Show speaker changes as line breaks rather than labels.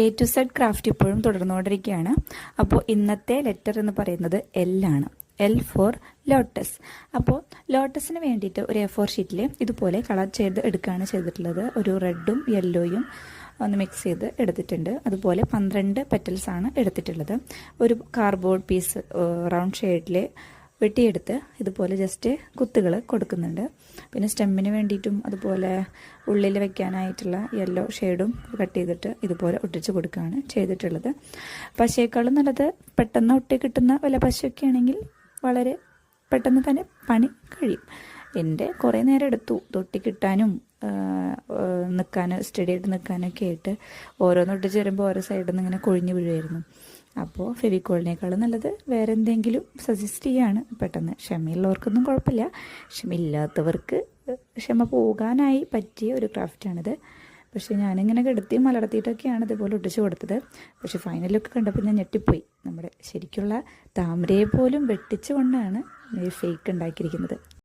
A to Z craft ഇപ്പോഴും തുടർന്നുകൊണ്ടിരിക്കുകയാണ്. അപ്പോൾ ഇന്നത്തെ ലെറ്റർ എന്ന് പറയുന്നത് എൽ ആണ്. L for lotus. അപ്പോൾ ലോട്ടസിന് വേണ്ടിയിട്ട് ഒരു A4 ഷീറ്റിൽ ഇതുപോലെ കളർ ചെയ്ത് എടുക്കുകയാണ് ചെയ്തിട്ടുള്ളത്. ഒരു റെഡും യെല്ലോയും ഒന്ന് മിക്സ് ചെയ്ത് എടുത്തിട്ടുണ്ട്. അതുപോലെ 12 പെറ്റൽസ് ആണ് എടുത്തിട്ടുള്ളത്. ഒരു കാർഡ്ബോർഡ് പീസ് റൗണ്ട് ഷേഡിൽ വെട്ടിയെടുത്ത് ഇതുപോലെ ജസ്റ്റ് കുത്തുകൾ കൊടുക്കുന്നുണ്ട്. പിന്നെ സ്റ്റെമ്മിന് വേണ്ടിയിട്ടും അതുപോലെ ഉള്ളിൽ വെക്കാനായിട്ടുള്ള യെല്ലോ ഷെയ്ഡും കട്ട് ചെയ്തിട്ട് ഇതുപോലെ ഒട്ടിച്ച് കൊടുക്കുകയാണ് ചെയ്തിട്ടുള്ളത്. പശയേക്കാളും നല്ലത് പെട്ടെന്ന് ഒട്ടി കിട്ടുന്ന വല്ല പശയൊക്കെ ആണെങ്കിൽ വളരെ പെട്ടെന്ന് തന്നെ പണി കഴിയും. എൻ്റെ കുറേ നേരം എടുത്തു തൊട്ടി കിട്ടാനും നിൽക്കാനും സ്റ്റഡി ആയിട്ട് നിൽക്കാനൊക്കെ ആയിട്ട് ഓരോന്ന് ഒട്ടിച്ച് വരുമ്പോൾ ഓരോ സൈഡിൽ നിന്ന് ഇങ്ങനെ കൊഴിഞ്ഞു വീഴുമായിരുന്നു. അപ്പോൾ ഫെവിക്കോളിനേക്കാളും നല്ലത് വേറെ എന്തെങ്കിലും സജസ്റ്റ് ചെയ്യാണ്. പെട്ടെന്ന് ക്ഷമയുള്ളവർക്കൊന്നും കുഴപ്പമില്ല, ക്ഷമയില്ലാത്തവർക്ക് ക്ഷമ പോകാനായി പറ്റിയ ഒരു ക്രാഫ്റ്റാണിത്. പക്ഷേ ഞാനിങ്ങനെ കിടത്തിയും മലർത്തിയിട്ടൊക്കെയാണ് ഇതുപോലെ ഒട്ടിച്ച് കൊടുത്തത്. പക്ഷേ ഫൈനൽ ലുക്ക് കണ്ടപ്പോൾ ഞാൻ ഞെട്ടിപ്പോയി. നമ്മുടെ ശരിക്കുള്ള താമരയെ പോലും വെട്ടിച്ചുകൊണ്ടാണ് ഫേക്ക് ഉണ്ടാക്കിയിരിക്കുന്നത്.